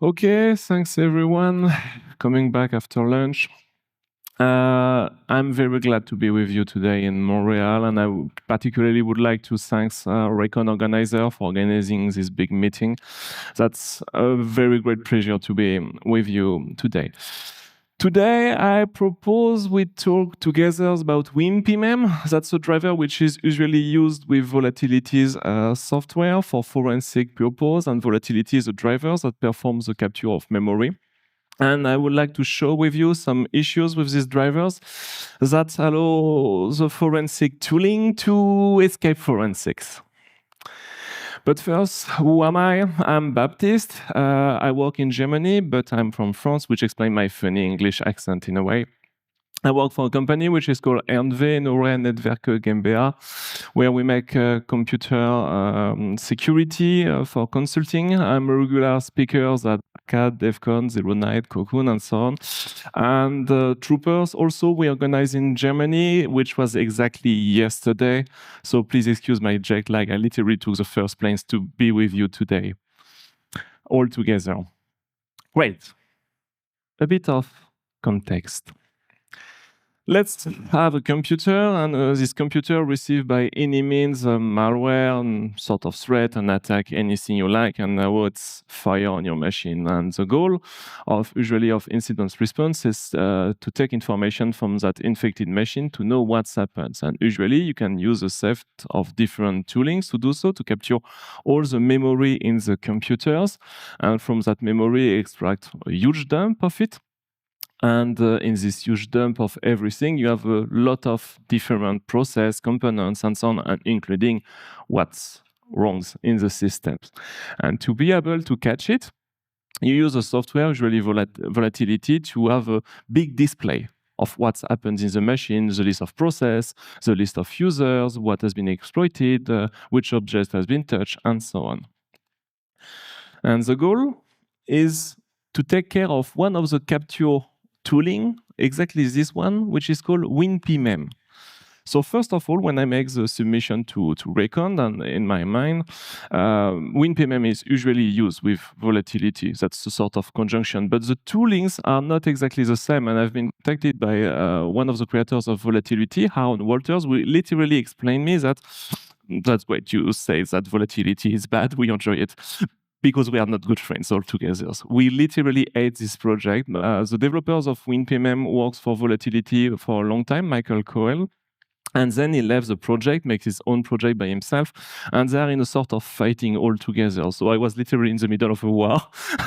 Okay, thanks everyone. Coming back after lunch. I'm very glad to be with you today in Montreal, and I particularly would like to thank Recon organizer for organizing this big meeting. That's a very great pleasure to be with you today. Today, I propose we talk together about WinpMem. That's a driver which is usually used with Volatility's software for forensic purpose, and Volatility is a driver that performs the capture of memory. And I would like to show with you some issues with these drivers that allow the forensic tooling to escape forensics. But first, who am I? I'm Baptiste. I work in Germany, but I'm from France, which explains my funny English accent in a way. I work for a company which is called R&V, Neue Netzwerke GmbH, where we make computer security for consulting. I'm a regular speaker at CAD, DEFCON, Zero Night, Cocoon, and so on. And Troopers also we organize in Germany, which was exactly yesterday. So please excuse my jet lag. I literally took the first planes to be with you today, all together. Great. A bit of context. Let's have a computer, and this computer received by any means malware, and sort of threat, and attack, anything you like, and now it's fire on your machine. And the goal of usually of incident response is to take information from that infected machine to know what's happened. And usually you can use a set of different toolings to do so, to capture all the memory in the computers, and from that memory extract a huge dump of it. And in this huge dump of everything, you have a lot of different process components and so on, and including what's wrong in the systems. And to be able to catch it, you use a software, usually Volatility, to have a big display of what's happened in the machine, the list of process, the list of users, what has been exploited, which object has been touched, and so on. And the goal is to take care of one of the capture tooling, exactly this one, which is called WinpMem. So first of all, when I make the submission to Recon, and in my mind, WinpMem is usually used with Volatility. That's a sort of conjunction, but the toolings are not exactly the same. And I've been contacted by one of the creators of Volatility, Aaron Walters, who literally explained me that that's great. You say that Volatility is bad. We enjoy it. Because we are not good friends altogether. So we literally hate this project. The developers of WinpMem works for Volatility for a long time, Michael Coel. And then he left the project, makes his own project by himself, and they are in a sort of fighting all together. So I was literally in the middle of a war.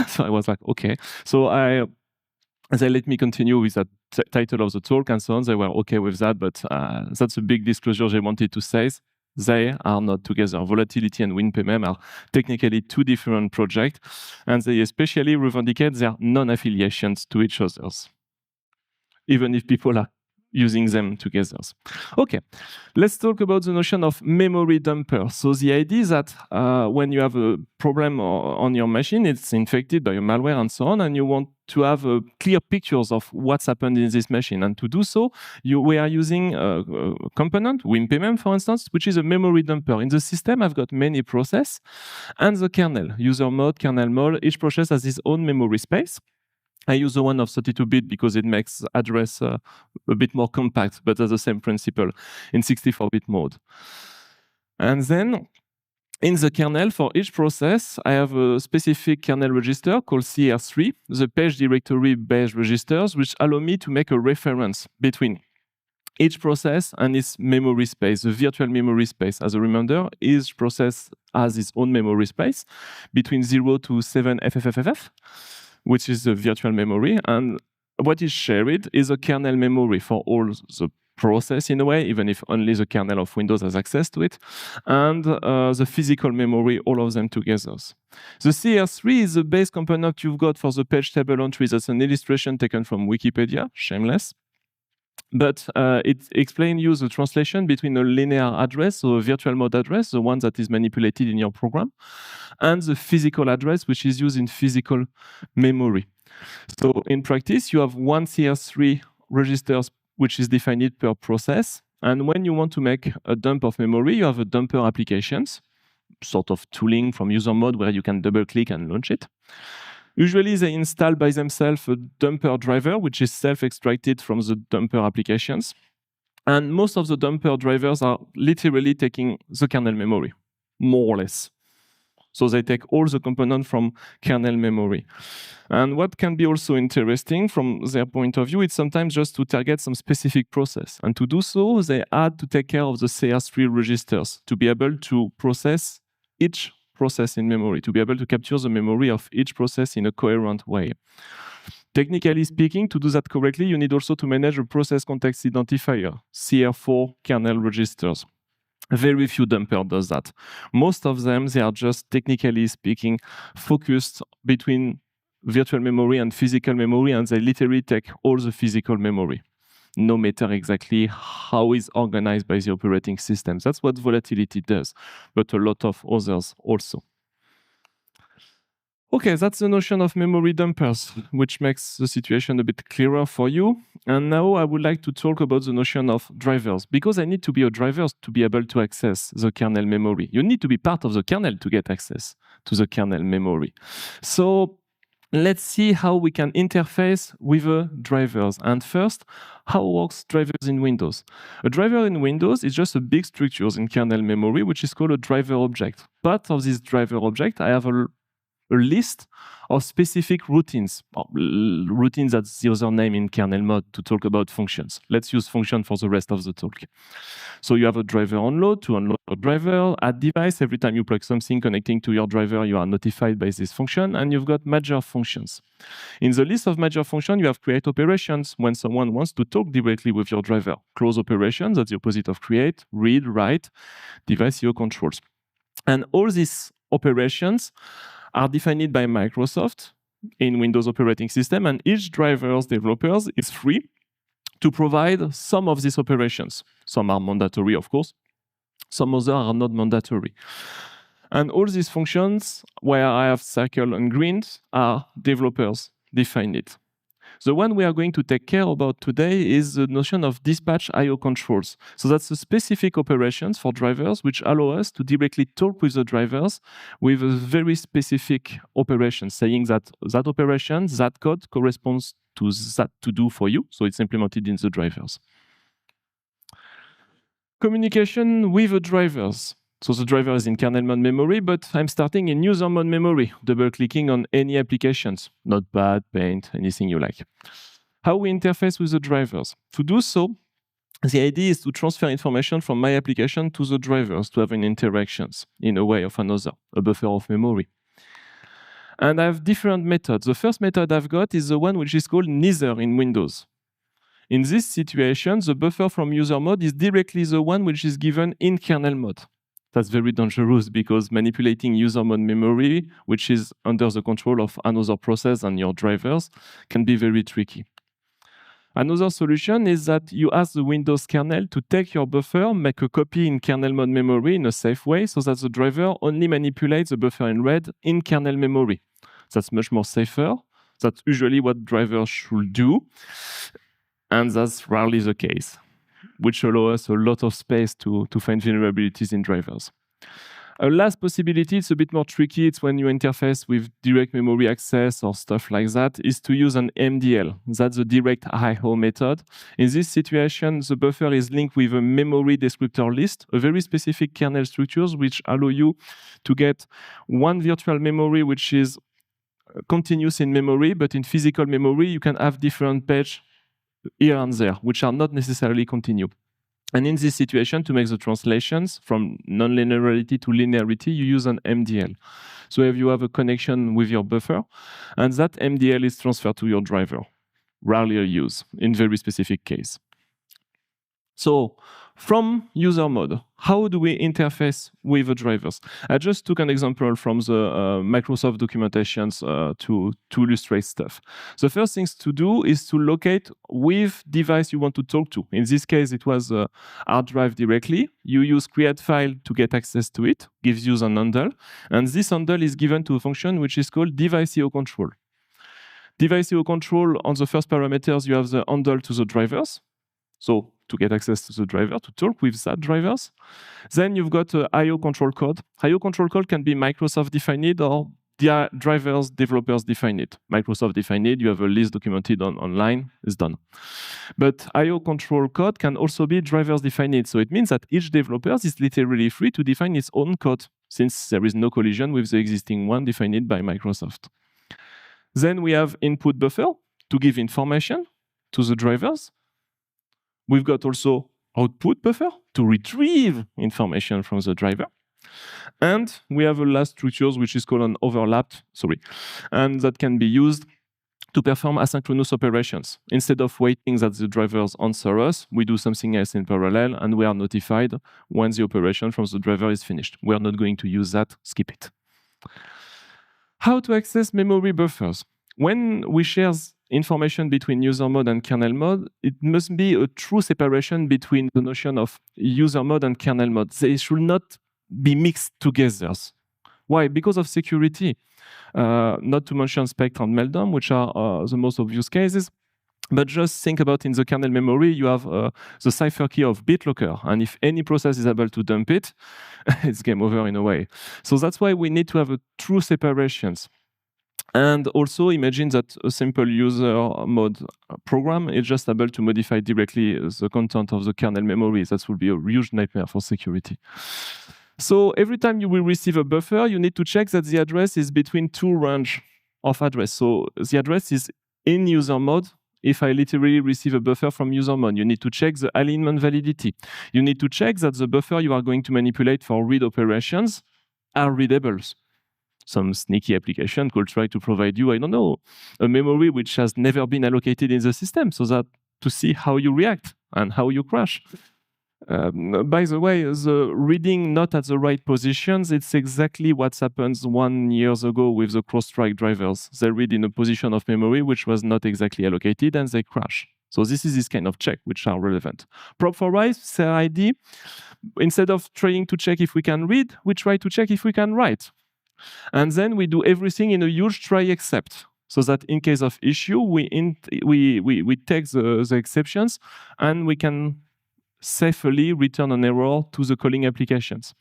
So I was like, okay. So they let me continue with that title of the talk and so on. They were okay with that, but that's a big disclosure they wanted to say. They are not together. Volatility and WinpMem are technically two different projects, and they especially revendicate their non-affiliations to each other, even if people are using them together. Okay, let's talk about the notion of memory dumper. So the idea is that when you have a problem on your machine, it's infected by a malware and so on, and you want to have clear pictures of what's happened in this machine. And to do so, we are using a component, WinpMem, for instance, which is a memory dumper. In the system, I've got many processes, and the kernel, user mode, kernel mode, each process has its own memory space. I use the one of 32-bit because it makes address a bit more compact, but that's the same principle in 64-bit mode. And then in the kernel, for each process, I have a specific kernel register called CR3, the page directory based registers, which allow me to make a reference between each process and its memory space, the virtual memory space. As a reminder, each process has its own memory space between 0 to 7 FFFF, which is the virtual memory. And what is shared is a kernel memory for all the process in a way, even if only the kernel of Windows has access to it, and the physical memory, all of them together. The CR3 is the base component you've got for the page table entry. That's an illustration taken from Wikipedia, shameless. But it explains you the translation between a linear address, so a virtual mode address, the one that is manipulated in your program, and the physical address, which is used in physical memory. So in practice, you have one CR3 registers, which is defined per process. And when you want to make a dump of memory, you have a dumper applications, sort of tooling from user mode where you can double click and launch it. Usually, they install by themselves a dumper driver, which is self-extracted from the dumper applications. And most of the dumper drivers are literally taking the kernel memory, more or less. So they take all the components from kernel memory. And what can be also interesting from their point of view, it's sometimes just to target some specific process. And to do so, they had to take care of the CR3 registers to be able to process each process in memory, to be able to capture the memory of each process in a coherent way. Technically speaking, to do that correctly, you need also to manage a process context identifier, CR4 kernel registers. Very few dumper does that. Most of them, they are just technically speaking focused between virtual memory and physical memory, and they literally take all the physical memory, no matter exactly how it's organized by the operating system. That's what Volatility does, but a lot of others also. Okay, that's the notion of memory dumpers, which makes the situation a bit clearer for you. And now I would like to talk about the notion of drivers, because I need to be a driver to be able to access the kernel memory. You need to be part of the kernel to get access to the kernel memory. So let's see how we can interface with the drivers. And first, how works drivers in Windows? A driver in Windows is just a big structure in kernel memory, which is called a driver object. Part of this driver object, I have a list of specific routines. Routines, that's the other name in kernel mode to talk about functions. Let's use function for the rest of the talk. So you have a driver onload to unload a driver, add device. Every time you plug something connecting to your driver, you are notified by this function, and you've got major functions. In the list of major functions, you have create operations when someone wants to talk directly with your driver. Close operations, that's the opposite of create, read, write, device IO controls. And all these operations are defined by Microsoft in Windows operating system, and each driver's developers is free to provide some of these operations. Some are mandatory, of course. Some others are not mandatory. And all these functions, where I have circle and green, are developers defined. The one we are going to take care about today is the notion of dispatch IO controls. So that's the specific operations for drivers which allow us to directly talk with the drivers with a very specific operation, saying that that operation, that code corresponds to that to do for you. So it's implemented in the drivers. Communication with the drivers. So the driver is in kernel mode memory, but I'm starting in user mode memory, double-clicking on any applications, Notepad, Paint, anything you like. How we interface with the drivers. To do so, the idea is to transfer information from my application to the drivers to have an interactions in a way or another, a buffer of memory. And I have different methods. The first method I've got is the one which is called neither in Windows. In this situation, the buffer from user mode is directly the one which is given in kernel mode. That's very dangerous because manipulating user mode memory, which is under the control of another process and your drivers, can be very tricky. Another solution is that you ask the Windows kernel to take your buffer, make a copy in kernel mode memory in a safe way so that the driver only manipulates the buffer in red in kernel memory. That's much more safer. That's usually what drivers should do. And that's rarely the case, which allows us a lot of space to find vulnerabilities in drivers. A last possibility, it's a bit more tricky, it's when you interface with direct memory access or stuff like that, is to use an MDL. That's the direct IO method. In this situation, the buffer is linked with a memory descriptor list, a very specific kernel structures which allow you to get one virtual memory which is continuous in memory, but in physical memory, you can have different pages here and there, which are not necessarily continue. And in this situation, to make the translations from non-linearity to linearity, you use an MDL. So if you have a connection with your buffer, and that MDL is transferred to your driver, rarely used in very specific case. So from user mode, how do we interface with the drivers? I just took an example from the Microsoft documentations to illustrate stuff. The first thing to do is to locate which device you want to talk to. In this case, it was a hard drive directly. You use create file to get access to it, gives you an handle, and this handle is given to a function which is called device IO control. Device IO control, on the first parameters, you have the handle to the drivers. So to get access to the driver, to talk with that drivers. Then you've got IO control code. IO control code can be Microsoft defined or the drivers developers define it. Microsoft define it. You have a list documented online. It's done. But I/O control code can also be drivers define it. So it means that each developer is literally free to define its own code, since there is no collision with the existing one defined by Microsoft. Then we have input buffer to give information to the drivers. We've got also output buffer to retrieve information from the driver. And we have a last structure which is called an overlapped, and that can be used to perform asynchronous operations. Instead of waiting that the drivers answer us, we do something else in parallel, and we are notified when the operation from the driver is finished. We are not going to use that, skip it. How to access memory buffers? When we share information between user mode and kernel mode, it must be a true separation between the notion of user mode and kernel mode. They should not be mixed together. Why? Because of security. Not to mention Spectre and Meltdown, which are the most obvious cases. But just think about in the kernel memory, you have the cipher key of BitLocker. And if any process is able to dump it, it's game over in a way. So that's why we need to have a true separations. And also imagine that a simple user mode program is just able to modify directly the content of the kernel memory. That would be a huge nightmare for security. So every time you will receive a buffer, you need to check that the address is between two range of address. So the address is in user mode. If I literally receive a buffer from user mode, you need to check the alignment validity. You need to check that the buffer you are going to manipulate for read operations are readables. Some sneaky application could try to provide you, I don't know, a memory which has never been allocated in the system, so that to see how you react and how you crash. By the way, the reading not at the right positions, it's exactly what happened 1 year ago with the cross-strike drivers. They read in a position of memory which was not exactly allocated and they crash. So this is this kind of check which are relevant. Prop for write, CID, instead of trying to check if we can read, we try to check if we can write. And then we do everything in a huge try except, so that in case of issue, we take the exceptions and we can safely return an error to the calling applications.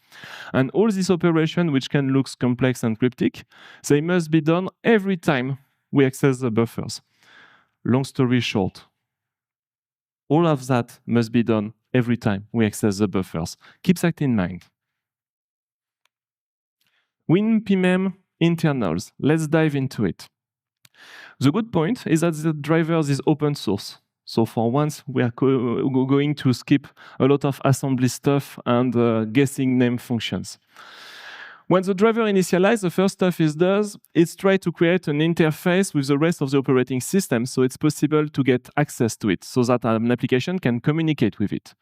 And all these operations, which can look complex and cryptic, they must be done every time we access the buffers. Long story short, all of that must be done every time we access the buffers. Keep that in mind. WinpMem internals. Let's dive into it. The good point is that the drivers is open source. So for once, we are going to skip a lot of assembly stuff and guessing name functions. When the driver initializes, the first stuff it does is try to create an interface with the rest of the operating system, so it's possible to get access to it, so that an application can communicate with it.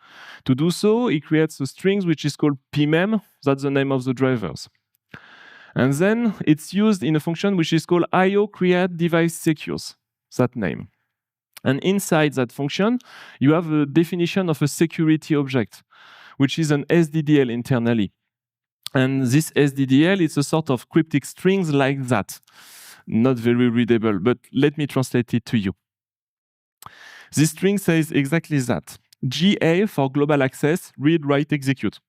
To do so, it creates a string which is called pmem, that's the name of the drivers. And then it's used in a function which is called IO create device secures, that name. And inside that function, you have a definition of a security object, which is an SDDL internally. And this SDDL is a sort of cryptic strings like that. Not very readable, but let me translate it to you. This string says exactly that. GA for global access, read, write, execute.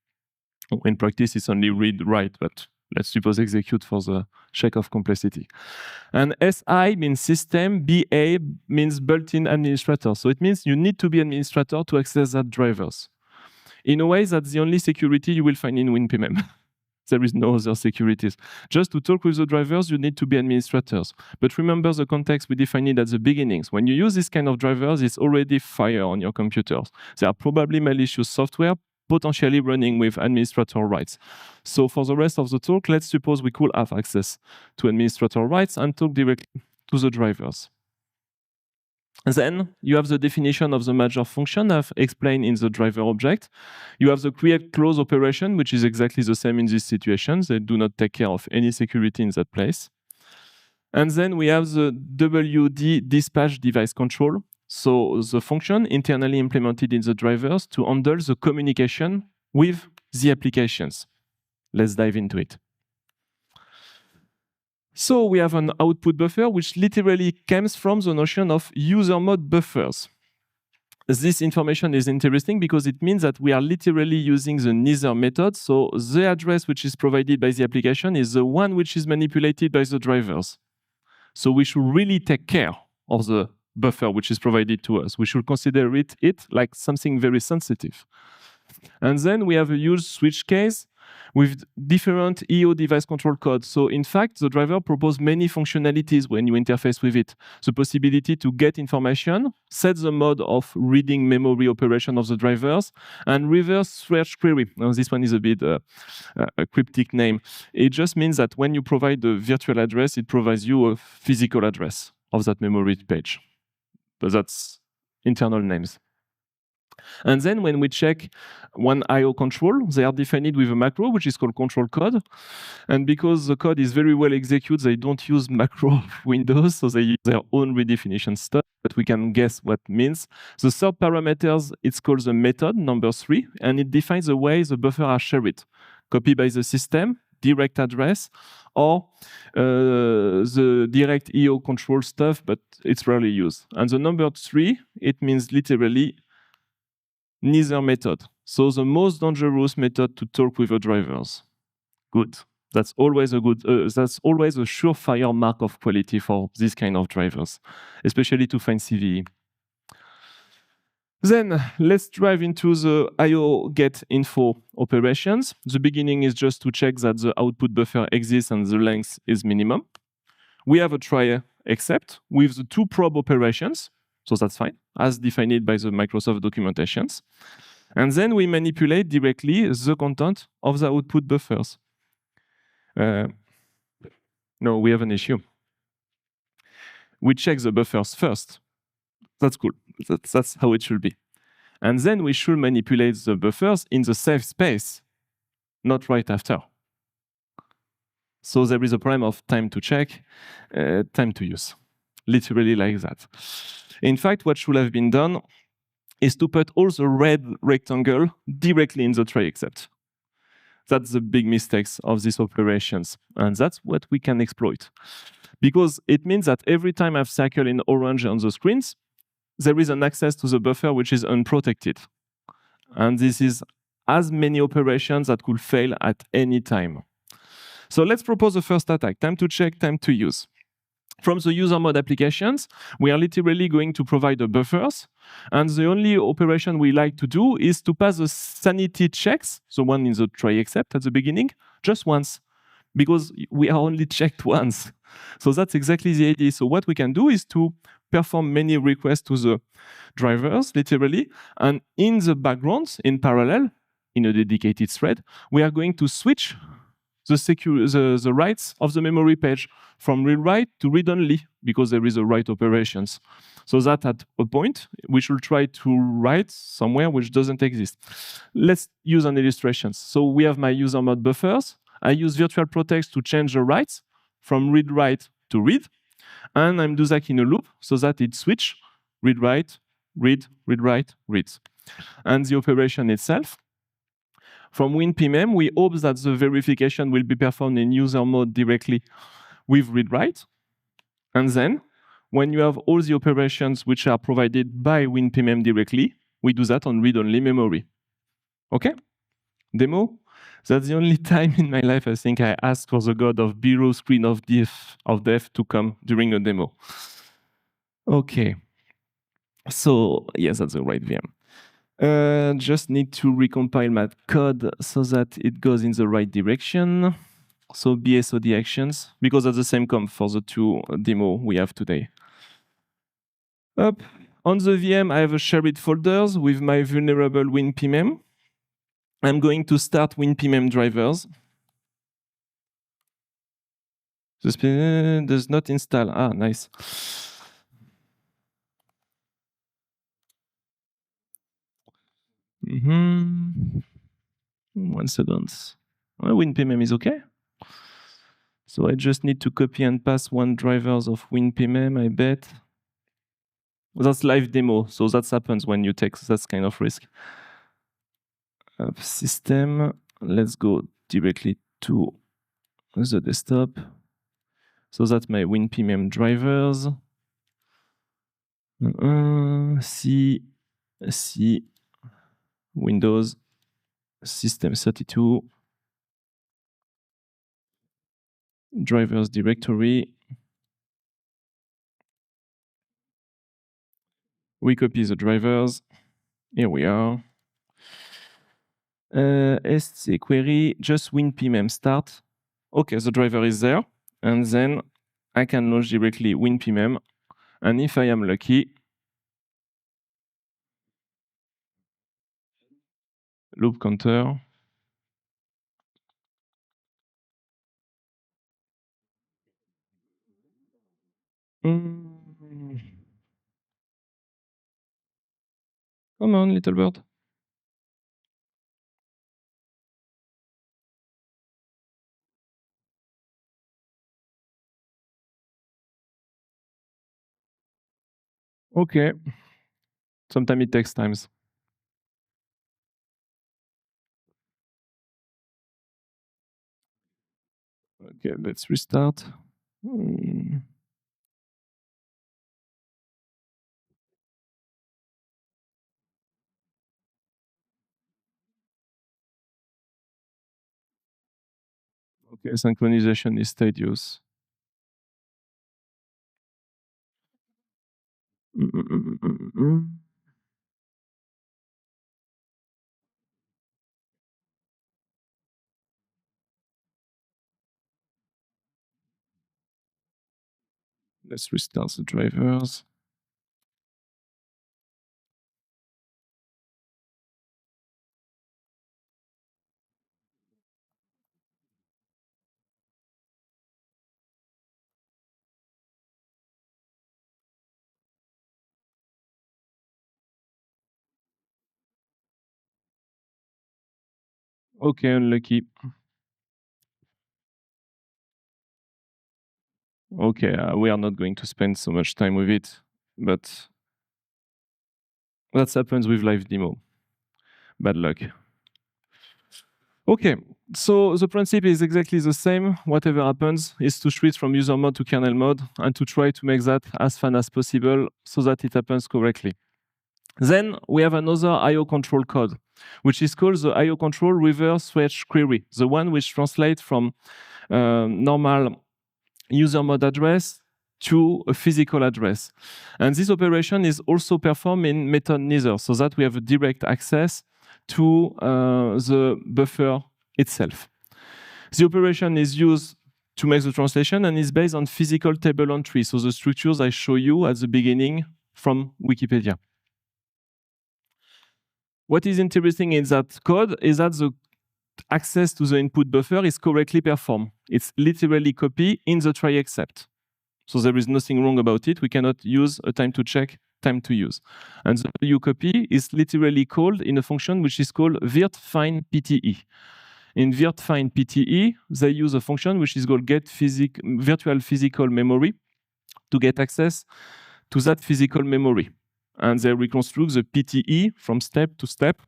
In practice, it's only read, write, but let's suppose execute for the sake of complexity. And SI means system, BA means built-in administrator. So it means you need to be administrator to access that drivers. In a way, that's the only security you will find in WinpMem. There is no other securities. Just to talk with the drivers, you need to be administrators. But remember the context we defined it at the beginnings. When you use this kind of drivers, it's already fire on your computers. They are probably malicious software, potentially running with administrator rights. So for the rest of the talk, let's suppose we could have access to administrator rights and talk directly to the drivers. And then you have the definition of the major function I've explained in the driver object. You have the create close operation, which is exactly the same in these situations. They do not take care of any security in that place. And then we have the WD dispatch device control. So the function internally implemented in the drivers to handle the communication with the applications. Let's dive into it. So we have an output buffer, which literally comes from the notion of user mode buffers. this information is interesting because it means that we are literally using the neither method. So the address which is provided by the application is the one which is manipulated by the drivers. So we should really take care of the buffer which is provided to us. We should consider it like something very sensitive. And then we have a huge switch case with different EO device control codes. So in fact, the driver proposes many functionalities when you interface with it. The possibility to get information, set the mode of reading memory operation of the drivers, and reverse search query. Now, this one is a bit a cryptic name. It just means that when you provide the virtual address, it provides you a physical address of that memory page. But that's internal names. And then when we check one IO control, they are defined with a macro, which is called control code. And because the code is very well executed, they don't use macro windows, so they use their own redefinition stuff, but we can guess what it means. The third parameters, it's called the method, number 3, and it defines the way the buffer are shared. Copied by the system, direct address, or the direct EO control stuff, but it's rarely used. And the number 3, it means literally neither method. So the most dangerous method to talk with the drivers. Good. That's always a good. That's always a surefire mark of quality for this kind of drivers, especially to find CVE. Then let's dive into the IO get info operations. The beginning is just to check that the output buffer exists and the length is minimum. We have a try except with the 2 probe operations. So that's fine, as defined by the Microsoft documentations. And then we manipulate directly the content of the output buffers. No, we have an issue. We check the buffers first. That's cool. That's how it should be. And then we should manipulate the buffers in the safe space, not right after. So there is a problem of time to check, time to use. Literally like that. In fact, what should have been done is to put all the red rectangle directly in the try except. That's the big mistakes of these operations. And that's what we can exploit. Because it means that every time I've circled in orange on the screens, there is an access to the buffer which is unprotected. And this is as many operations that could fail at any time. So let's propose the first attack, time to check, time to use. From the user mode applications, we are literally going to provide the buffers. And the only operation we like to do is to pass the sanity checks, the one in the try except at the beginning, just once, because we are only checked once. So that's exactly the idea. So what we can do is to perform many requests to the drivers, literally. And in the background, in parallel, in a dedicated thread, we are going to switch the writes of the memory page from read-write to read-only, because there is a write operations. So that at a point, we should try to write somewhere which doesn't exist. Let's use an illustration. So we have my user mode buffers. I use virtual protects to change the writes from read-write to read. And I'm do that in a loop so that it switch read-write, read, read-write, reads. And the operation itself, from WinpMem, we hope that the verification will be performed in user mode directly with read-write. And then, when you have all the operations which are provided by WinpMem directly, we do that on read-only memory. Okay? Demo? That's the only time in my life I think I asked for the god of below screen of death to come during a demo. Okay. So, yes, that's the right VM. Just need to recompile my code so that it goes in the right direction. So BSOD actions, because that's the same comp for the 2 demo we have today. Up on the VM, I have a shared folders with my vulnerable WinpMem. I'm going to start WinpMem drivers. The spin does not install. Ah, nice. Mm-hmm. 1 second. Well, WinpMem is okay. So I just need to copy and paste 1 drivers of WinpMem, I bet. That's live demo, so that happens when you take that kind of risk. System, let's go directly to the desktop. So that's my WinpMem drivers. C C, Windows, System32, drivers directory. We copy the drivers. Here we are. SC query, just WinpMem start. Okay, the driver is there. And then I can launch directly WinpMem. And if I am lucky, loop counter. Come on, little bird. Okay. Sometimes it takes time. Okay, let's restart. Okay, synchronization is tedious. Let's restart the drivers. Okay, unlucky. Okay, we are not going to spend so much time with it, but that happens with live demo. Bad luck. Okay, so the principle is exactly the same. Whatever happens is to switch from user mode to kernel mode and to try to make that as fun as possible so that it happens correctly. Then we have another IO control code, which is called the IO control reverse fetch query, the one which translates from normal user mode address to a physical address. And this operation is also performed in method neither, so that we have a direct access to the buffer itself. The operation is used to make the translation and is based on physical table entry, so the structures I show you at the beginning from Wikipedia. What is interesting in that code is that the access to the input buffer is correctly performed. It's literally copied in the try except. So there is nothing wrong about it. We cannot use a time to check, time to use. And the value copy is literally called in a function which is called virt_find_pte. In virt_find_pte, they use a function which is called get virtual physical memory to get access to that physical memory. And they reconstruct the PTE from step to step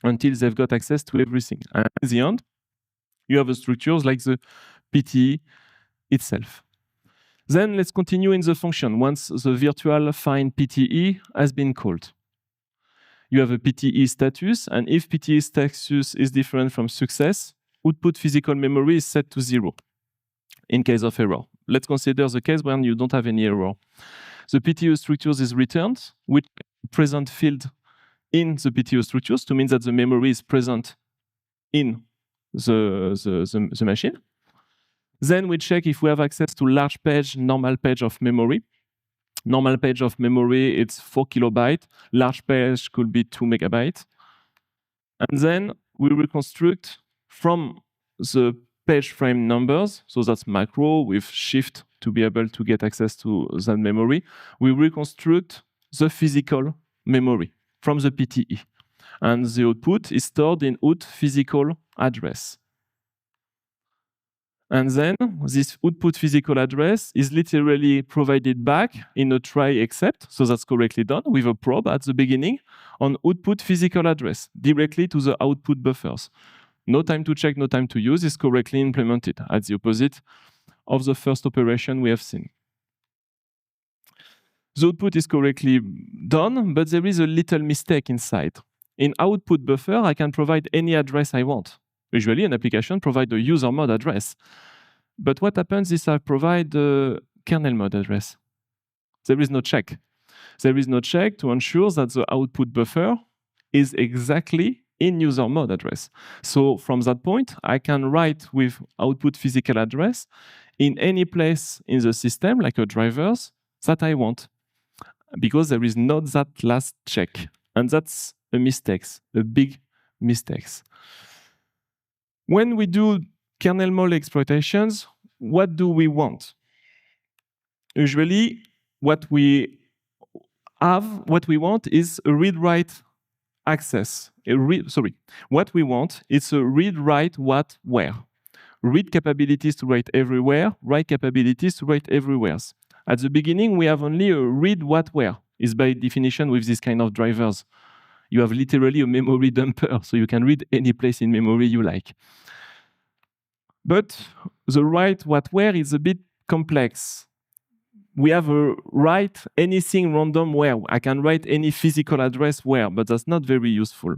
until they've got access to everything. And at the end, you have the structures like the PTE itself. Then let's continue in the function once the virtual find PTE has been called. You have a PTE status, and if PTE status is different from success, output physical memory is set to 0 in case of error. Let's consider the case when you don't have any error. The PTO structures is returned with present field in the PTO structures to mean that the memory is present in the machine. Then we check if we have access to large page, normal page of memory. Normal page of memory, it's 4 kilobytes. Large page could be 2 megabytes. And then we reconstruct from the page frame numbers, so that's macro with shift to be able to get access to that memory. We reconstruct the physical memory from the PTE. And the output is stored in out physical address. And then this output physical address is literally provided back in a try except, so that's correctly done, with a probe at the beginning on output physical address, directly to the output buffers. No time to check, no time to use is correctly implemented, at the opposite of the first operation we have seen. The output is correctly done, but there is a little mistake inside. In output buffer, I can provide any address I want. Usually, an application provides a user mode address. But what happens is I provide the kernel mode address. There is no check. There is no check to ensure that the output buffer is exactly in user mode address. So from that point, I can write with output physical address in any place in the system, like a drivers, that I want, because there is not that last check. And that's a mistake, a big mistake. When we do kernel mode exploitations, what do we want? Usually, what we want is a read-write access. What we want is a read-write what where. Read capabilities to write everywhere, write capabilities to write everywhere. At the beginning, we have only a read what where. Is by definition with this kind of drivers. You have literally a memory dumper, so you can read any place in memory you like. But the write what where is a bit complex. We have a write anything random where. I can write any physical address where, but that's not very useful.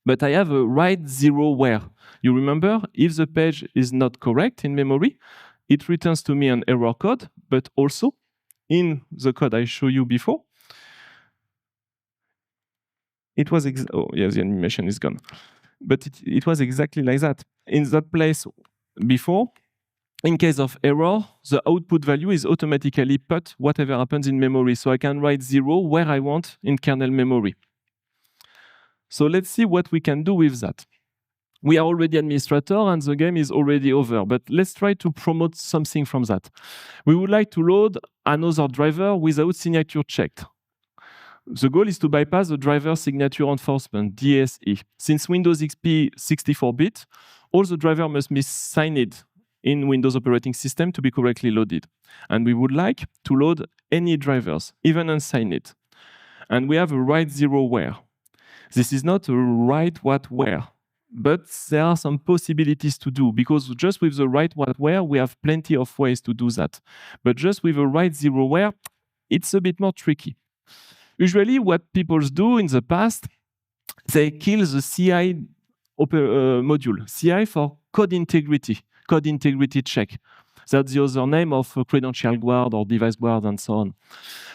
But I have a write zero where. You remember, if the page is not correct in memory, it returns to me an error code, but also in the code I showed you before, it was, oh yes, the animation is gone. But it was exactly like that. In that place before, in case of error, the output value is automatically put whatever happens in memory. So I can write 0 where I want in kernel memory. So let's see what we can do with that. We are already administrator and the game is already over, but let's try to promote something from that. We would like to load another driver without signature checked. The goal is to bypass the driver signature enforcement, DSE. Since Windows XP 64-bit, all the drivers must be signed in Windows operating system to be correctly loaded. And we would like to load any drivers, even unsigned. And we have a write 0 where. This is not a write what where, but there are some possibilities to do, because just with the write what where, we have plenty of ways to do that. But just with a write 0 where, it's a bit more tricky. Usually what people do in the past, they kill the CI module, CI for code integrity check. That's the other name of credential guard or device guard and so on.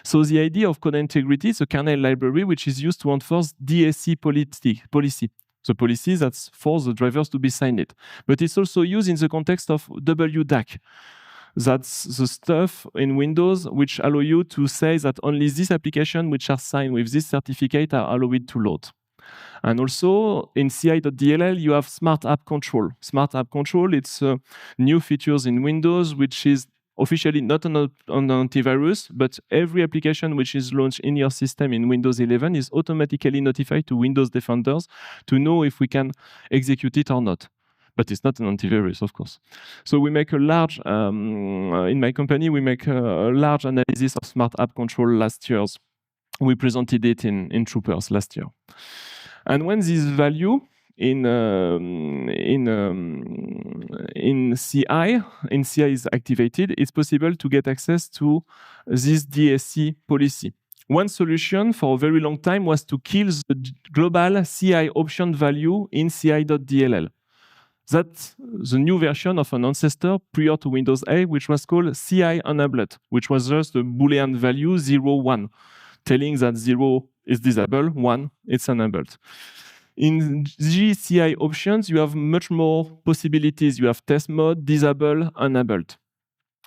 So the idea of code integrity is a kernel library which is used to enforce DSE policy. The policy that's for the drivers to be signed. But it's also used in the context of WDAC. That's the stuff in Windows which allow you to say that only these applications which are signed with this certificate are allowed to load. And also in ci.dll, you have Smart App Control. Smart App Control, it's new features in Windows, which is officially not on antivirus, but every application which is launched in your system in Windows 11 is automatically notified to Windows defenders to know if we can execute it or not. But it's not an antivirus, of course. So we make a large, in my company, we make a large analysis of Smart App Control last year. We presented it in Troopers last year. And when this value in CI is activated, it's possible to get access to this DSC policy. One solution for a very long time was to kill the global CI option value in ci.dll. That's the new version of an ancestor prior to Windows 8, which was called CI enabled, which was just a Boolean value 0, 1, telling that 0 is disabled, 1 it's enabled. In GCI options, you have much more possibilities. You have test mode, disable, enabled.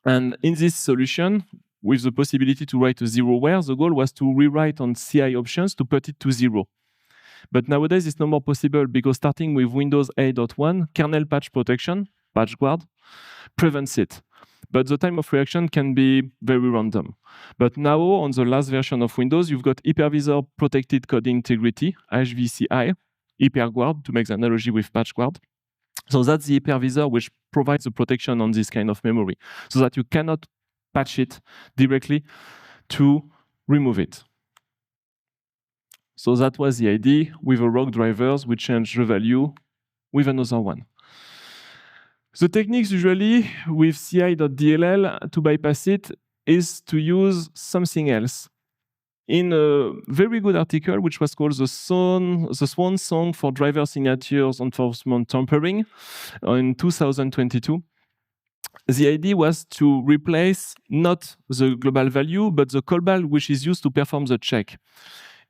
And in this solution, with the possibility to write a 0 where, the goal was to rewrite on CI options to put it to 0. But nowadays, it's no more possible because starting with Windows 8.1, kernel patch protection, patch guard, prevents it. But the time of reaction can be very random. But now, on the last version of Windows, you've got hypervisor protected code integrity, HVCI, hyperguard, to make the analogy with patch guard. So that's the hypervisor which provides the protection on this kind of memory, so that you cannot patch it directly to remove it. So that was the idea with a rogue drivers, we change the value with another one. The techniques usually with ci.dll to bypass it is to use something else. in a very good article, which was called the Swan Song for Driver Signatures Enforcement Tampering in 2022. The idea was to replace not the global value, but the callback which is used to perform the check.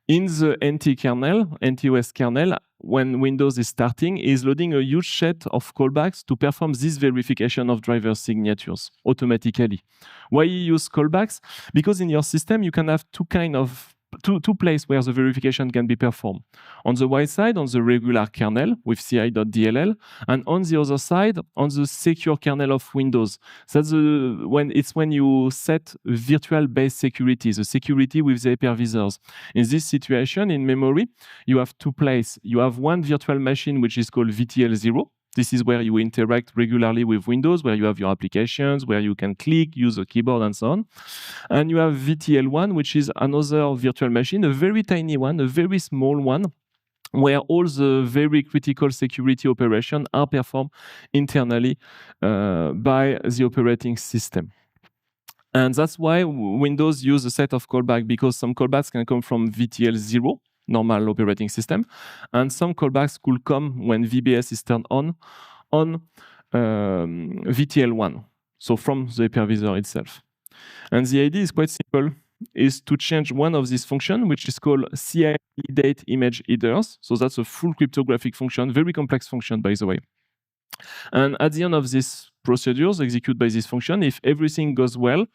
In the NT kernel, NTOS kernel, when Windows is starting, is loading a huge set of callbacks to perform this verification of driver signatures automatically. Why you use callbacks? Because in your system, you can have two places where the verification can be performed. On the right side, on the regular kernel with ci.dll, and on the other side, on the secure kernel of Windows. That's when you set virtual-based security, the security with the hypervisors. In this situation, in memory, you have two places. You have one virtual machine, which is called VTL0. This is where you interact regularly with Windows, where you have your applications, where you can click, use a keyboard, and so on. And you have VTL1, which is another virtual machine, a very tiny one, a very small one, where all the very critical security operations are performed internally by the operating system. And that's why Windows use a set of callbacks, because some callbacks can come from VTL0, normal operating system, and some callbacks could come when VBS is turned on VTL1, so from the hypervisor itself. And the idea is quite simple, is to change one of these functions, which is called CID date image headers. So that's a full cryptographic function, very complex function, by the way. And at the end of these procedures executed by this function, if everything goes well,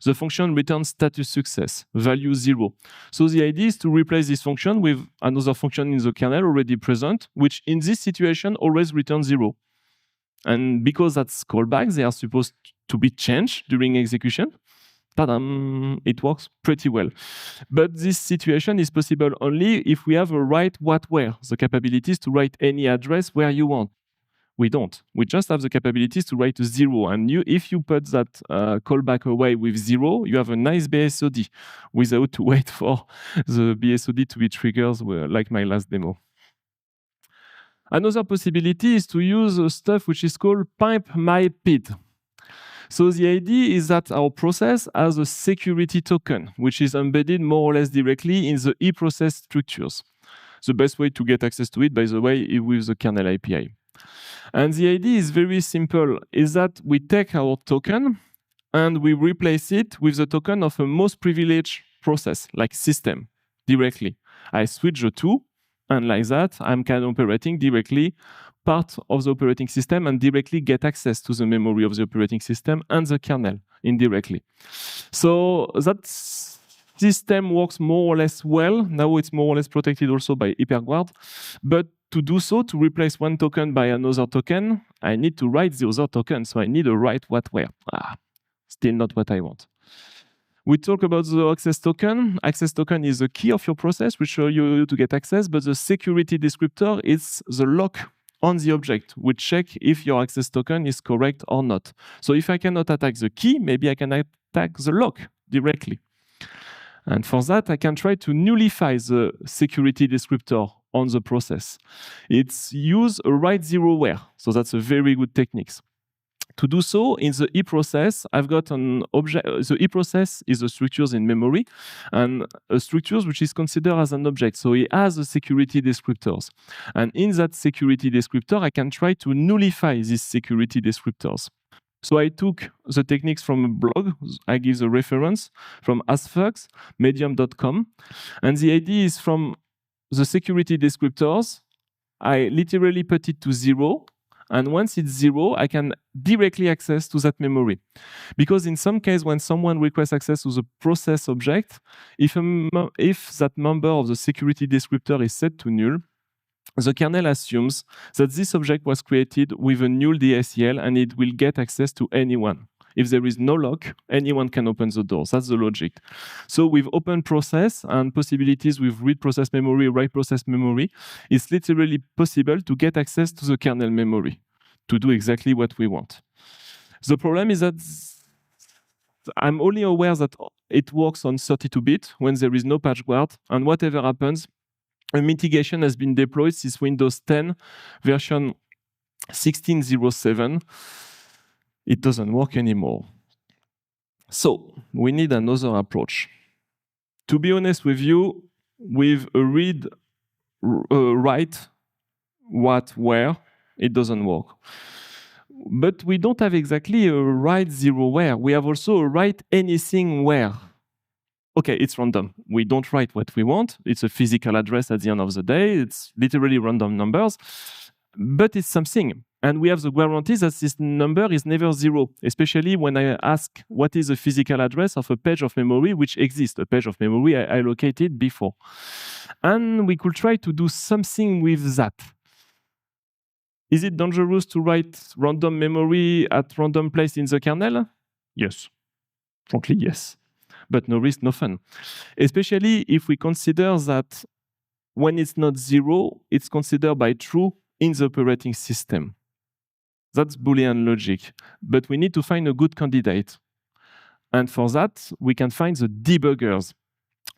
the function returns status success, value 0. So the idea is to replace this function with another function in the kernel already present, which in this situation always returns 0. And because that's callbacks, they are supposed to be changed during execution. It works pretty well. But this situation is possible only if we have a write what where, the capabilities to write any address where you want. We don't. We just have the capabilities to write a 0. And if you put that callback away with 0, you have a nice BSOD without to wait for the BSOD to be triggered, like my last demo. Another possibility is to use stuff which is called pipe-my-PID. So the idea is that our process has a security token, which is embedded more or less directly in the eProcess structures. The best way to get access to it, by the way, is with the kernel API. And the idea is very simple, is that we take our token and we replace it with the token of a most privileged process, like system, directly. I switch the two, and like that, I'm kind of operating directly part of the operating system and directly get access to the memory of the operating system and the kernel indirectly. So that system works more or less well. Now it's more or less protected also by HyperGuard. But to do so, to replace one token by another token, I need to write the other token. So I need a write what where. Still not what I want. We talk about the access token. Access token is the key of your process, which allows you to get access, but the security descriptor is the lock on the object, which check if your access token is correct or not. So if I cannot attack the key, maybe I can attack the lock directly. And for that, I can try to nullify the security descriptor on the process. It's use a write 0 where. So that's a very good technique. To do so, in the eProcess, I've got an object. The eProcess is the structures in memory, and a structures which is considered as an object. So it has the security descriptors. And in that security descriptor, I can try to nullify these security descriptors. So I took the techniques from a blog. I give the reference from asfugs, medium.com. And the idea is from the security descriptors, I literally put it to 0. And once it's 0, I can directly access to that memory. Because in some case, when someone requests access to the process object, if that member of the security descriptor is set to null, the kernel assumes that this object was created with a null DSCL and it will get access to anyone. If there is no lock, anyone can open the doors. That's the logic. So with open process and possibilities with read process memory, write process memory, it's literally possible to get access to the kernel memory to do exactly what we want. The problem is that I'm only aware that it works on 32-bit when there is no patch guard, and whatever happens, a mitigation has been deployed since Windows 10 version 16.07. It doesn't work anymore. So we need another approach. To be honest with you, with a read, write, what, where, it doesn't work. But we don't have exactly a write zero where. We have also a write anything where. Okay, it's random. We don't write what we want. It's a physical address at the end of the day. It's literally random numbers, but it's something. And we have the guarantee that this number is never zero, especially when I ask what is the physical address of a page of memory which exists, a page of memory I allocated before. And we could try to do something with that. Is it dangerous to write random memory at random place in the kernel? Yes. Frankly, yes. But no risk, no fun. Especially if we consider that when it's not zero, it's considered by true in the operating system. That's Boolean logic. But we need to find a good candidate. And for that, we can find the debuggers.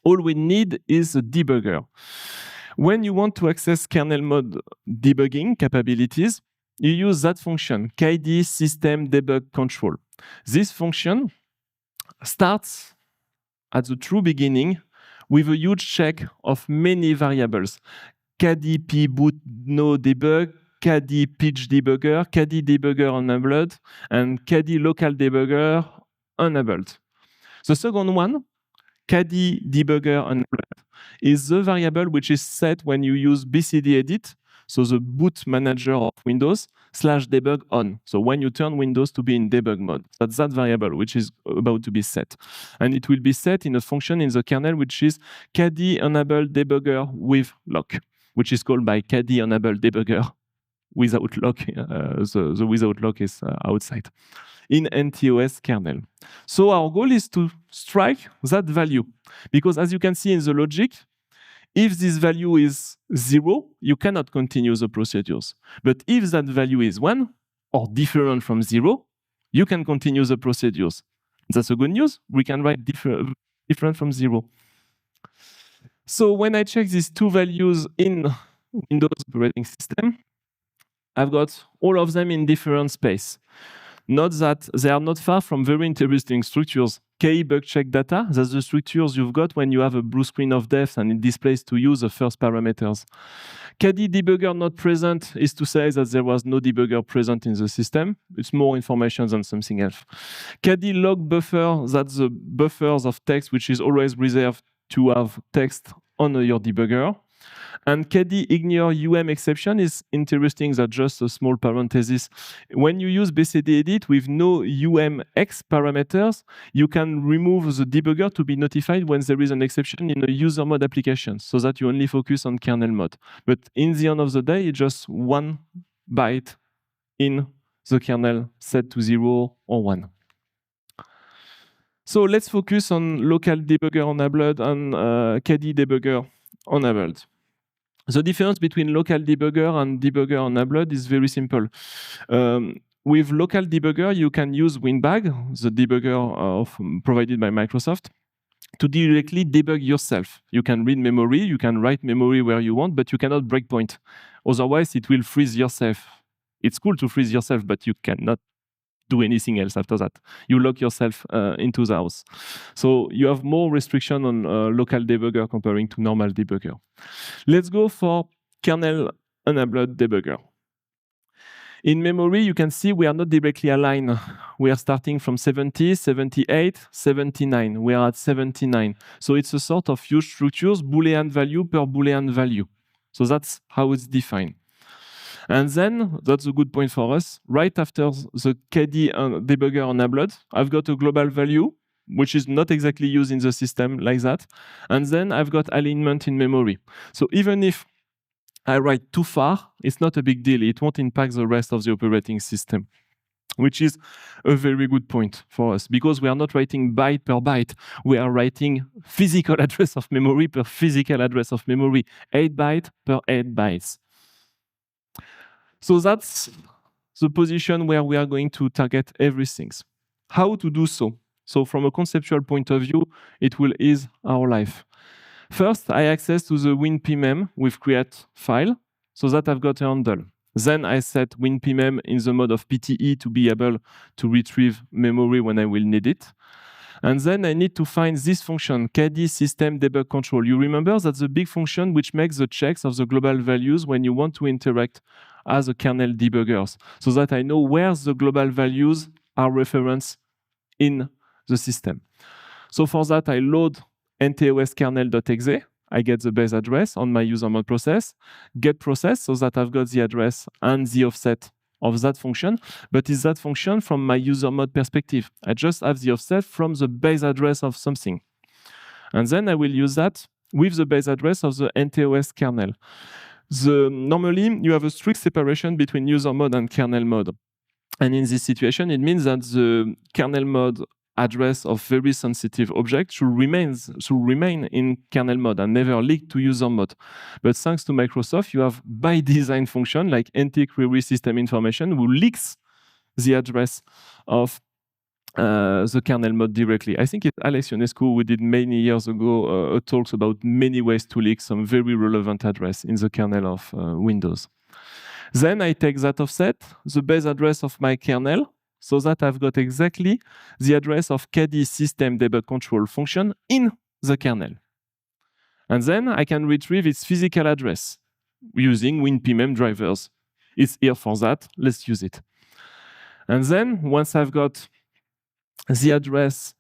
All we need is a debugger. When you want to access kernel mode debugging capabilities, you use that function, KD system debug control. This function starts at the true beginning with a huge check of many variables. KD pboot no debug, KD pitch debugger, KD debugger enabled, and KD local debugger enabled. The second one, KD debugger enabled, is the variable which is set when you use BCD edit, so the boot manager of Windows, /debug on. So when you turn Windows to be in debug mode, that's that variable which is about to be set. And it will be set in a function in the kernel which is KD enable debugger with lock, which is called by KD enable debugger without lock. The without lock is outside in NTOS kernel. So our goal is to strike that value, because as you can see in the logic, if this value is 0, you cannot continue the procedures. But if that value is 1 or different from 0, you can continue the procedures. That's a good news. We can write different from 0. So when I check these two values in Windows operating system, I've got all of them in different space. Note that they are not far from very interesting structures. KE bug check data, that's the structures you've got when you have a blue screen of death and it displays to you the first parameters. KD debugger not present is to say that there was no debugger present in the system. It's more information than something else. KD log buffer, that's the buffers of text which is always reserved to have text on your debugger. And KD ignore exception is interesting. That's just a small parenthesis. When you use BSOD edit with no UMX parameters, you can remove the debugger to be notified when there is an exception in a user mode application, so that you only focus on kernel mode. But in the end of the day, it's just 1 byte in the kernel set to 0 or 1. So let's focus on local debugger enabled and KD debugger enabled. The difference between local debugger and debugger enabled is very simple. With local debugger, you can use WinBag, the debugger provided by Microsoft, to directly debug yourself. You can read memory, you can write memory where you want, but you cannot breakpoint. Otherwise, it will freeze yourself. It's cool to freeze yourself, but you cannot do anything else after that. You lock yourself into the house. So you have more restriction on local debugger comparing to normal debugger. Let's go for kernel enabled debugger. In memory, you can see we are not directly aligned. We are starting from 70, 78, 79. We are at 79. So it's a sort of huge structures, Boolean value per Boolean value. So that's how it's defined. And then, that's a good point for us, right after the KD debugger enabled, I've got a global value, which is not exactly used in the system like that. And then I've got alignment in memory. So even if I write too far, it's not a big deal. It won't impact the rest of the operating system, which is a very good point for us, because we are not writing byte per byte. We are writing physical address of memory per physical address of memory, 8 bytes per 8 bytes. So that's the position where we are going to target everything. How to do so? So from a conceptual point of view, it will ease our life. First, I access to the WinpMem with create file, so that I've got a handle. Then I set WinpMem in the mode of PTE to be able to retrieve memory when I will need it. And then I need to find this function, KD system debug control. You remember that's the big function which makes the checks of the global values when you want to interact as a kernel debuggers, so that I know where the global values are referenced in the system. So for that, I load ntos kernel.exe. I get the base address on my user mode process, get process, so that I've got the address and the offset of that function, but is that function from my user mode perspective? I just have the offset from the base address of something. And then I will use that with the base address of the ntos kernel. Normally, you have a strict separation between user mode and kernel mode. And in this situation, it means that the kernel mode address of very sensitive object should remain in kernel mode and never leak to user mode. But thanks to Microsoft, you have by design function like NT-query system information who leaks the address of the kernel mode directly. I think it's Alex Ionescu who did many years ago talks about many ways to leak some very relevant address in the kernel of Windows. Then I take that offset, the base address of my kernel, so that I've got exactly the address of KD system debug control function in the kernel. And then I can retrieve its physical address using WinpMem drivers. It's here for that. Let's use it. And then once I've got the address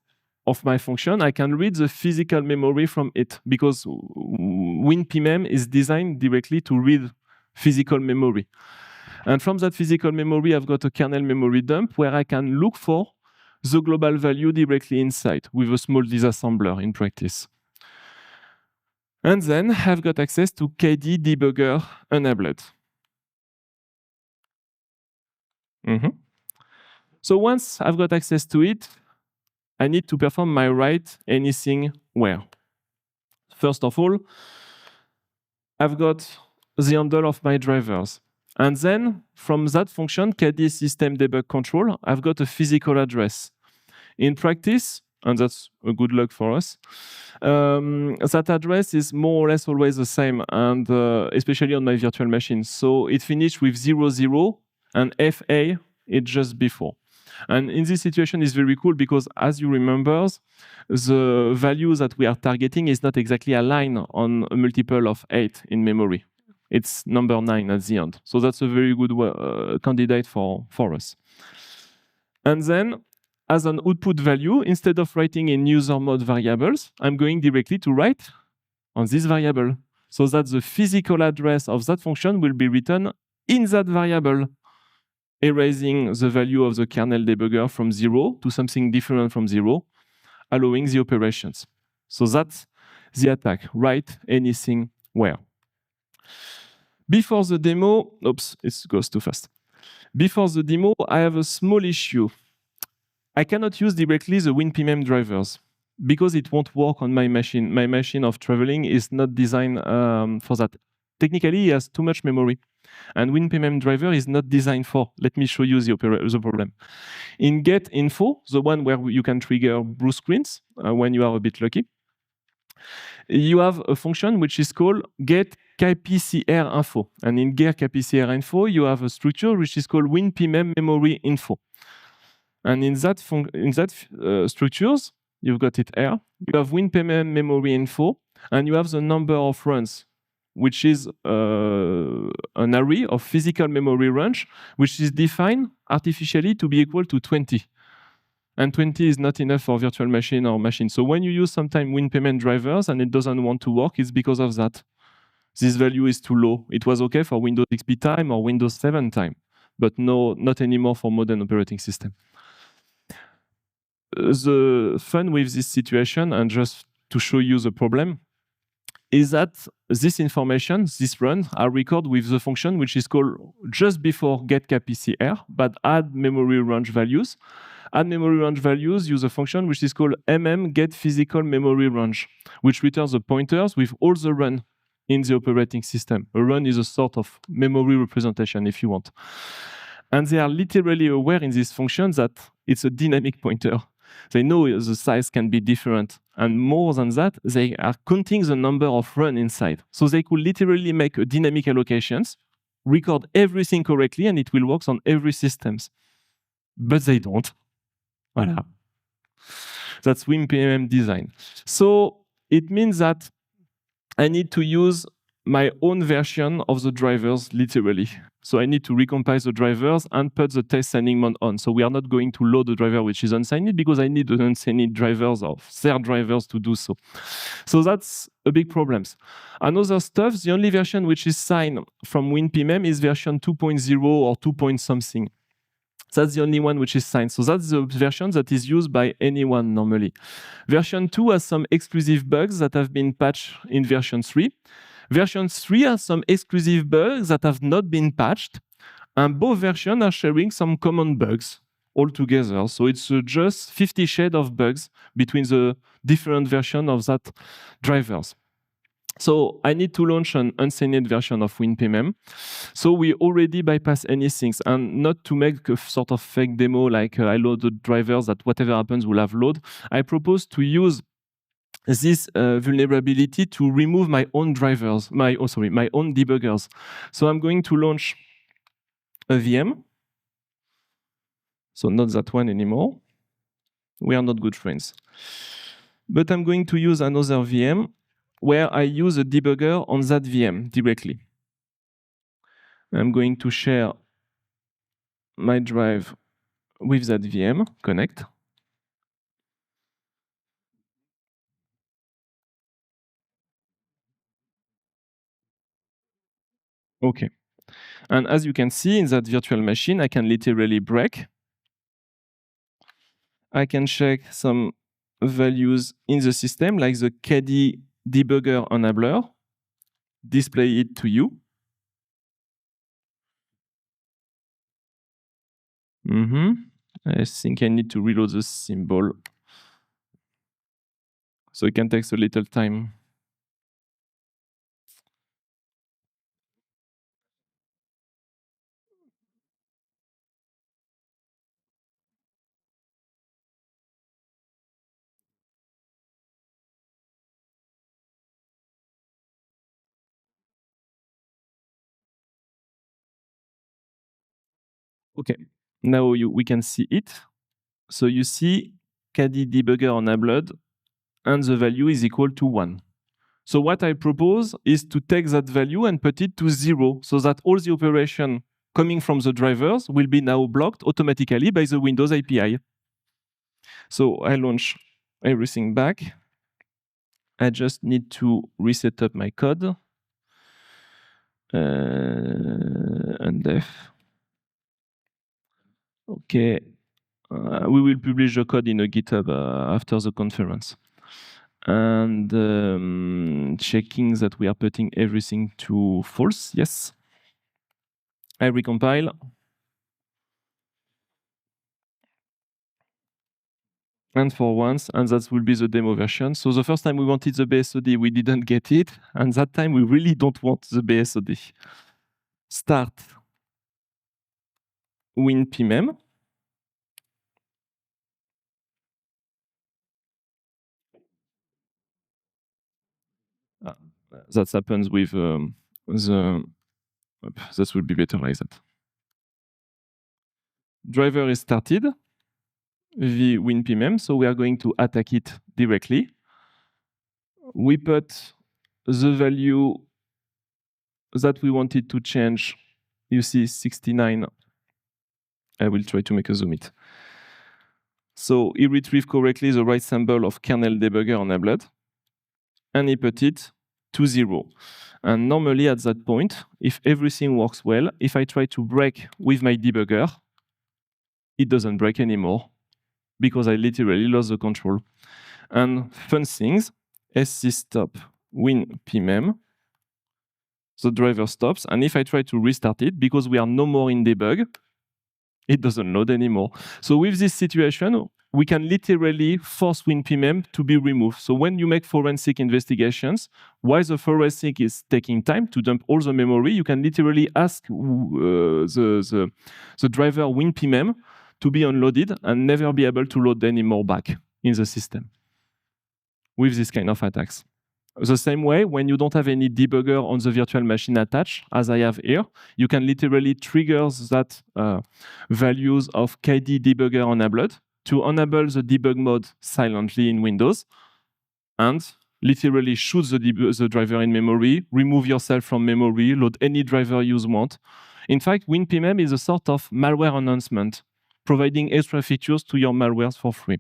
of my function, I can read the physical memory from it, because WinpMem is designed directly to read physical memory. And from that physical memory, I've got a kernel memory dump where I can look for the global value directly inside with a small disassembler in practice. And then I've got access to KD debugger enabled. So once I've got access to it, I need to perform my write anything where. First of all, I've got the handle of my drivers. And then from that function, KD system debug control, I've got a physical address. In practice, and that's a good luck for us, that address is more or less always the same, and especially on my virtual machine. So it finished with 00 and FA, it's just before. And in this situation, it's very cool because, as you remember, the value that we are targeting is not exactly aligned on a multiple of 8 in memory. It's number 9 at the end. So that's a very good candidate for us. And then, as an output value, instead of writing in user mode variables, I'm going directly to write on this variable, so that the physical address of that function will be written in that variable, erasing the value of the kernel debugger from 0 to something different from 0, allowing the operations. So that's the attack, write anything where. Before the demo, oops, it goes too fast. Before the demo, I have a small issue. I cannot use directly the WinpMem drivers because it won't work on my machine. My machine of traveling is not designed for that. Technically, it has too much memory. And WinpMem driver is not designed for. Let me show you the problem. In get info, the one where you can trigger blue screens when you are a bit lucky, you have a function which is called get kpcr info. And in get kpcr info, you have a structure which is called WinpMem memory info. And in that structures, you've got it here. You have WinpMem memory info, and you have the number of runs, which is an array of physical memory range, which is defined artificially to be equal to 20. And 20 is not enough for virtual machine or machine. So when you use sometimes WinpMem drivers and it doesn't want to work, it's because of that. This value is too low. It was okay for Windows XP time or Windows 7 time, but no, not anymore for modern operating system. The fun with this situation, and just to show you the problem, is that this information, this run, are recorded with the function which is called just before get kpcr, but add memory range values. Add memory range values use a function which is called get physical memory range, which returns the pointers with all the run in the operating system. A run is a sort of memory representation, if you want. And they are literally aware in this function that it's a dynamic pointer. They know the size can be different. And more than that, they are counting the number of runs inside. So they could literally make a dynamic allocations, record everything correctly, and it will work on every system. But they don't. Voilà. That's WinpMem design. So it means that I need to use my own version of the drivers, literally. So I need to recompile the drivers and put the test signing mode on. So we are not going to load the driver which is unsigned because I need the unsigned drivers or third drivers to do so. So that's a big problem. Another stuff, the only version which is signed from WinpMem is version 2.0 or 2 point something. That's the only one which is signed. So that's the version that is used by anyone normally. Version 2 has some exclusive bugs that have been patched in version 3. Version 3 has some exclusive bugs that have not been patched. And both versions are sharing some common bugs altogether. So it's just 50 shades of bugs between the different versions of that drivers. So I need to launch an unsigned version of WinpMem. So we already bypass anything, and not to make a sort of fake demo like I load the drivers that whatever happens will have load. I propose to use this vulnerability to remove my own drivers, my own debuggers. So I'm going to launch a VM. So not that one anymore. We are not good friends. But I'm going to use another VM where I use a debugger on that VM directly. I'm going to share my drive with that VM, connect. Okay. And as you can see in that virtual machine, I can literally break. I can check some values in the system, like the KD debugger enabler, display it to you. I think I need to reload the symbol. So it can take a little time. Okay, now we can see it. So you see KD debugger enabled, and the value is equal to 1. So what I propose is to take that value and put it to 0, so that all the operation coming from the drivers will be now blocked automatically by the Windows API. So I launch everything back. I just need to reset up my code. And def. Okay. We will publish the code in a GitHub after the conference. And checking that we are putting everything to false. Yes. I recompile. And for once, and that will be the demo version. So the first time we wanted the BSOD, we didn't get it. And that time we really don't want the BSOD. Start WinpMem. That happens with that will be better like that. Driver is started, the WinpMem, so we are going to attack it directly. We put the value that we wanted to change. You see 69. I will try to make a zoom it. So he retrieved correctly the right symbol of kernel debugger enabled, and he put it to 0. And normally at that point, if everything works well, if I try to break with my debugger, it doesn't break anymore because I literally lost the control. And fun things, sc stop WinpMem, the driver stops, and if I try to restart it, because we are no more in debug, it doesn't load anymore. So with this situation, we can literally force WinpMem to be removed. So when you make forensic investigations, while the forensic is taking time to dump all the memory, you can literally ask the driver WinpMem to be unloaded and never be able to load anymore back in the system with this kind of attacks. The same way, when you don't have any debugger on the virtual machine attached, as I have here, you can literally trigger that values of KD debugger enabled to enable the debug mode silently in Windows and literally shoot the driver in memory, remove yourself from memory, load any driver you want. In fact, WinpMem is a sort of malware enhancement, providing extra features to your malwares for free.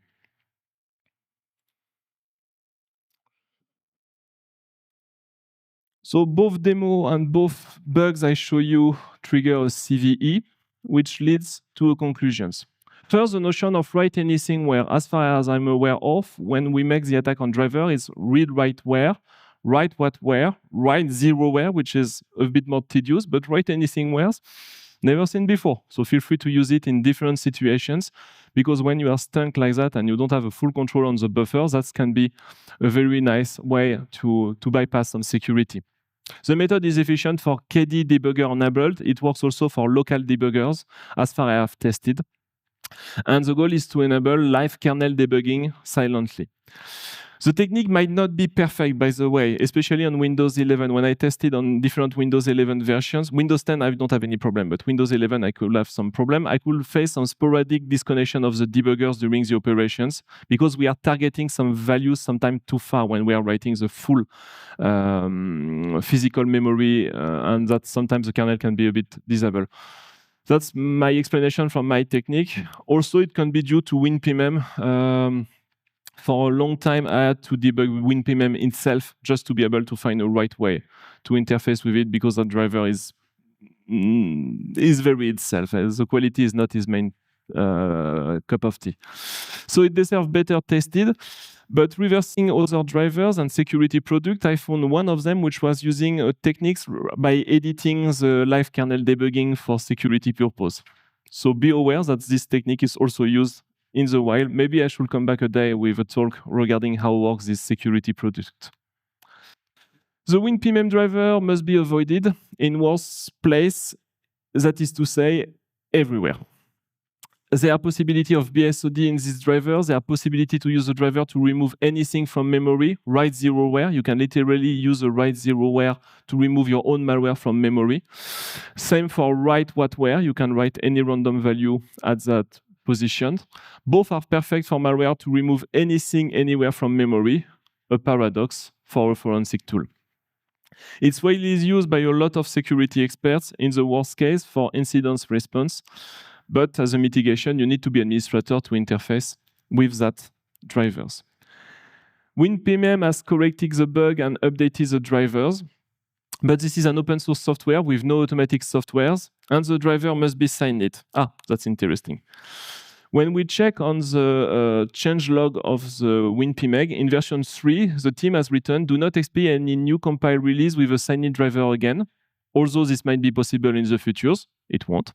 So both demo and both bugs I show you trigger a CVE, which leads to conclusions. First, the notion of write anything where, as far as I'm aware of, when we make the attack on driver, is read write where, write what where, write zero where, which is a bit more tedious, but write anything where, never seen before. So feel free to use it in different situations, because when you are stuck like that and you don't have a full control on the buffer, that can be a very nice way to bypass some security. The method is efficient for KD debugger enabled. It works also for local debuggers, as far as I have tested. And the goal is to enable live kernel debugging silently. The technique might not be perfect, by the way, especially on Windows 11. When I tested on different Windows 11 versions, Windows 10, I don't have any problem, but Windows 11, I could have some problem. I could face some sporadic disconnection of the debuggers during the operations because we are targeting some values sometimes too far when we are writing the full physical memory, and that sometimes the kernel can be a bit disabled. That's my explanation from my technique. Also, it can be due to WinpMem. For a long time, I had to debug WinpMem itself just to be able to find a right way to interface with it, because that driver is very itself. The quality is not his main cup of tea. So it deserves better tested. But reversing other drivers and security products, I found one of them which was using techniques by editing the live kernel debugging for security purpose. So be aware that this technique is also used in the wild. Maybe I should come back a day with a talk regarding how works this security product. The WinpMem driver must be avoided in worst place, that is to say, everywhere. There are possibility of BSOD in this driver. There are possibility to use the driver to remove anything from memory, write zero where. You can literally use a write zero where to remove your own malware from memory. Same for write what where. You can write any random value at that position. Both are perfect for malware to remove anything anywhere from memory, a paradox for a forensic tool. It's widely used by a lot of security experts in the worst case for incident response. But as a mitigation, you need to be an administrator to interface with that drivers. WinpMem has corrected the bug and updated the drivers. But this is an open source software with no automatic softwares, and the driver must be signed. That's interesting. When we check on the change log of the WinpMeg, in version 3, the team has written, do not expect any new compile release with a signed driver again. Although this might be possible in the futures, it won't.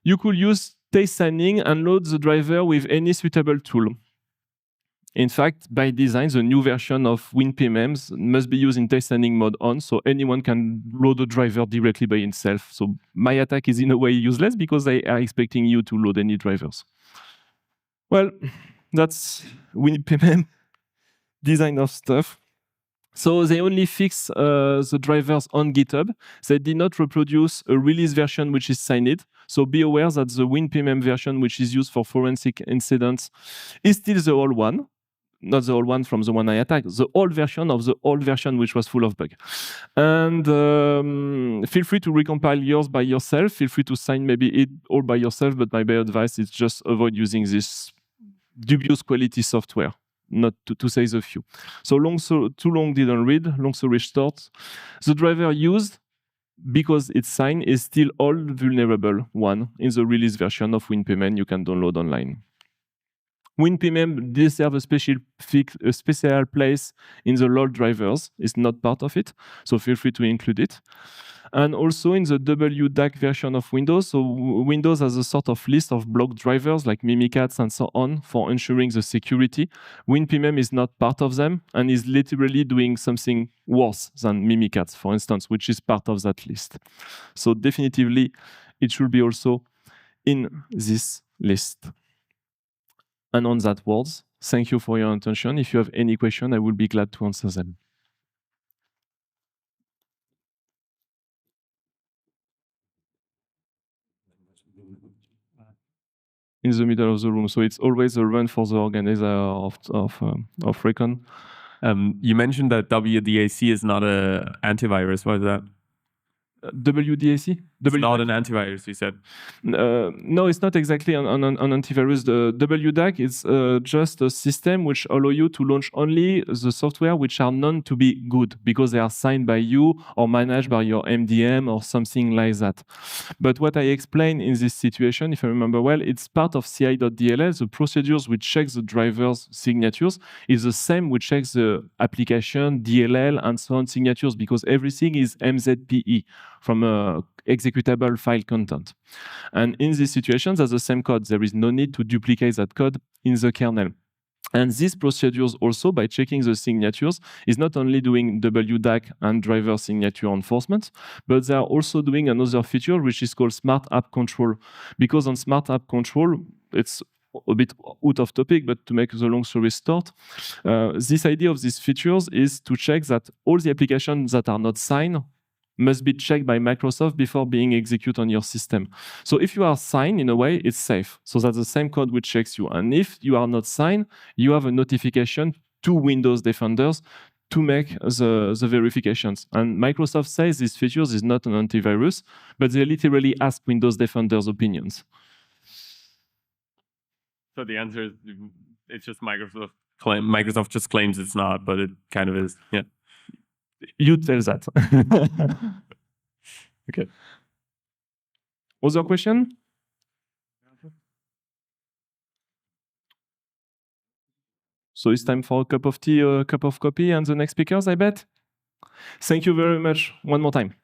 You could use test signing and load the driver with any suitable tool. In fact, by design, the new version of WinpMem must be used in test signing mode on, so anyone can load a driver directly by himself. So my attack is in a way useless because they are expecting you to load any drivers. Well, that's WinpMem design of stuff. So they only fix the drivers on GitHub. They did not reproduce a release version which is signed. So be aware that the WinpMem version, which is used for forensic incidents, is still the old one. Not the old one from the one I attacked, the old version of the old version, which was full of bugs. And feel free to recompile yours by yourself. Feel free to sign maybe it all by yourself, but my best advice is just avoid using this dubious quality software, not to say the few. So too long didn't read, long story short. The driver used, because it's signed, is still all vulnerable one in the release version of WinpMem you can download online. WinpMem deserves a special place in the LOL drivers. It's not part of it, so feel free to include it. And also in the WDAC version of Windows, so Windows has a sort of list of block drivers like Mimikatz and so on for ensuring the security. WinpMem is not part of them and is literally doing something worse than Mimikatz, for instance, which is part of that list. So definitively, it should be also in this list. And on that words, thank you for your attention. If you have any question, I will be glad to answer them. in the middle of the room. So it's always a run for the organizer of Recon. You mentioned that WDAC is not an antivirus. What is that? WDAC? It's not an antivirus, you said. No, it's not exactly an antivirus. The WDAC is just a system which allow you to launch only the software which are known to be good because they are signed by you or managed by your MDM or something like that. But what I explained in this situation, if I remember well, it's part of CI.dll. The procedures which check the driver's signatures is the same which checks the application, DLL, and so on signatures because everything is MZPE from a executable file content. And in these situations, as the same code, there is no need to duplicate that code in the kernel. And these procedures also, by checking the signatures, is not only doing WDAC and driver signature enforcement, but they are also doing another feature which is called Smart App Control. Because on Smart App Control, it's a bit out of topic, but to make the long story short, this idea of these features is to check that all the applications that are not signed must be checked by Microsoft before being executed on your system. So if you are signed, in a way, it's safe. So that's the same code which checks you. And if you are not signed, you have a notification to Windows defenders to make the verifications. And Microsoft says these features is not an antivirus, but they literally ask Windows defenders' opinions. So the answer is it's just Microsoft. Microsoft just claims it's not, but it kind of is. Yeah. You tell that. Okay. Other question? So it's time for a cup of tea, a cup of coffee, and the next speakers, I bet. Thank you very much. One more time.